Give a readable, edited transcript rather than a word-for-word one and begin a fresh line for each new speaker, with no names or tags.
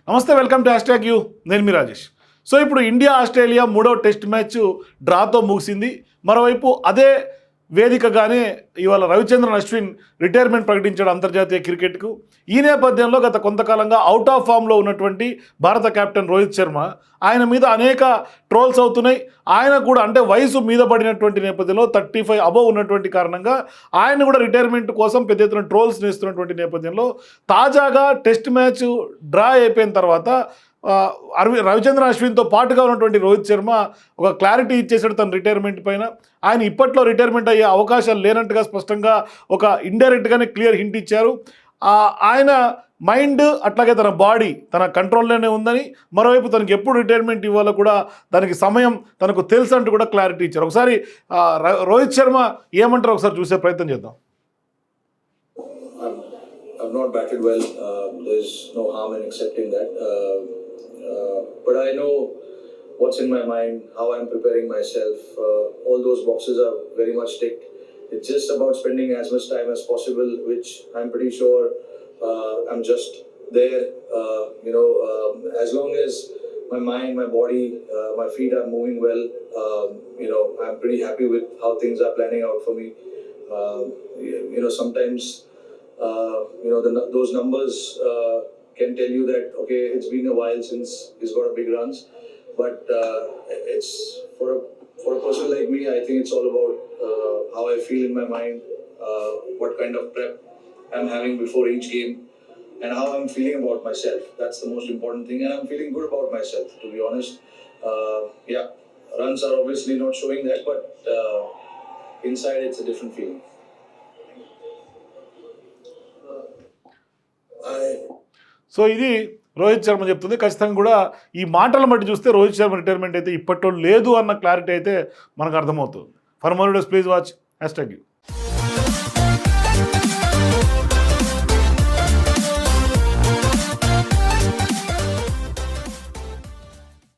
నమస్తే, welcome to hash tag you. నేను మీ Rajesh. So ఇప్పుడు ఇండియా ఆస్ట్రేలియా మూడో టెస్ట్ మ్యాచ్ డ్రాతో ముగిసింది. మరోవైపు అదే వేదికగానే ఇవాళ రవిచంద్రన్ అశ్విన్ రిటైర్మెంట్ ప్రకటించాడు అంతర్జాతీయ క్రికెట్కు. ఈ నేపథ్యంలో గత కొంతకాలంగా అవుట్ ఆఫ్ ఫామ్లో ఉన్నటువంటి భారత కెప్టెన్ రోహిత్ శర్మ, ఆయన మీద అనేక ట్రోల్స్ అవుతున్నాయి. ఆయన కూడా అంటే వయసు మీద పడినటువంటి నేపథ్యంలో 35 అబవ్ ఉన్నటువంటి కారణంగా ఆయన కూడా రిటైర్మెంట్ కోసం పెద్ద ఎత్తున ట్రోల్స్ నేస్తున్నటువంటి నేపథ్యంలో తాజాగా టెస్ట్ మ్యాచ్ డ్రా అయిపోయిన తర్వాత రవిచంద్రన్ అశ్విన్తో పాటుగా ఉన్నటువంటి రోహిత్ శర్మ ఒక క్లారిటీ ఇచ్చేసాడు తన రిటైర్మెంట్ పైన. ఆయన ఇప్పట్లో రిటైర్మెంట్ అయ్యే అవకాశాలు లేనట్టుగా స్పష్టంగా ఒక ఇండైరెక్ట్గానే క్లియర్ హింట్ ఇచ్చారు. ఆయన మైండ్ అట్లాగే తన బాడీ తన కంట్రోల్లోనే ఉందని, మరోవైపు తనకి ఎప్పుడు రిటైర్మెంట్ ఇవ్వాలో కూడా దానికి సమయం తనకు తెలుసు అంటూ కూడా క్లారిటీ ఇచ్చారు. ఒకసారి రోహిత్ శర్మ ఏమంటారు ఒకసారి చూసే ప్రయత్నం చేద్దాం.
I've not batted well. There's no harm in accepting that. But I know what's in my mind, how I'm preparing myself. All those boxes are very much ticked. It's just about spending as much time as possible, which I'm pretty sure I'm just there. As long as my mind, my body, my feet are moving well, I'm pretty happy with how things are planning out for me. Sometimes those numbers can tell you that okay, it's been a while since he's got a big runs, but it's for a person like me, I think it's all about how I feel in my mind, what kind of prep I'm having before each game, and how I'm feeling about myself. That's the most important thing, and I'm feeling good about myself, to be honest. Runs are obviously not showing that, but inside it's a different feeling.
So ఇది రోహిత్ శర్మ చెప్తుంది. ఖచ్చితంగా కూడా ఈ మాటలను బట్టి చూస్తే Rohit Sharma retirement అయితే ఇప్పట్లో లేదు అన్న క్లారిటీ అయితే మనకు అర్థమవుతుంది. For more videos please watch hash tag you.